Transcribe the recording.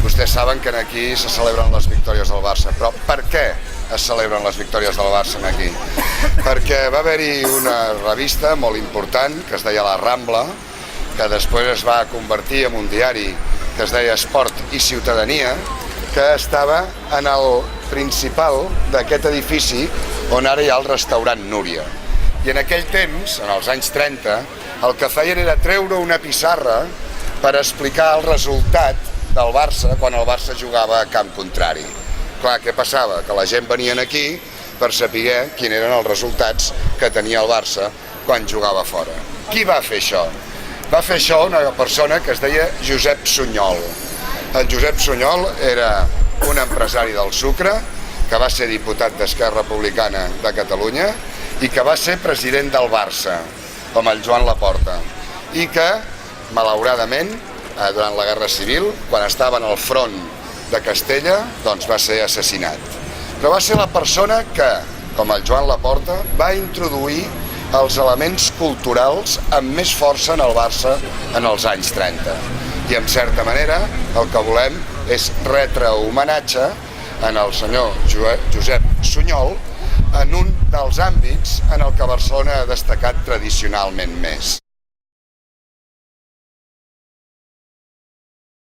Vostès saben que aquí se celebren les victòries del Barça, però per què es celebren les victòries del Barça aquí? Perquè va haver-hi una revista molt important que es deia La Rambla, que després es va convertir en un diari que es deia Esport i Ciutadania, que estava en el principal d'aquest edifici on ara hi ha el restaurant Núria. I en aquell temps, en els anys 30, el que feien era treure una pissarra per explicar el resultat del Barça quan el Barça jugava a camp contrari. Clar, què passava? Que la gent venien aquí per saber quins eren els resultats que tenia el Barça quan jugava fora. Qui va fer això? Va fer això una persona que es deia Josep Sunyol. El Josep Sunyol era un empresari del sucre, que va ser diputat d'Esquerra Republicana de Catalunya i que va ser president del Barça, com el Joan Laporta, i que, malauradament, durant la Guerra Civil, quan estava en el front de Castella, doncs va ser assassinat. Però va ser la persona que, com el Joan Laporta, va introduir els elements culturals amb més força en el Barça en els anys 30. I, en certa manera, el que volem és retre homenatge en el senyor Josep Sunyol en un dels àmbits en el que Barcelona ha destacat tradicionalment més.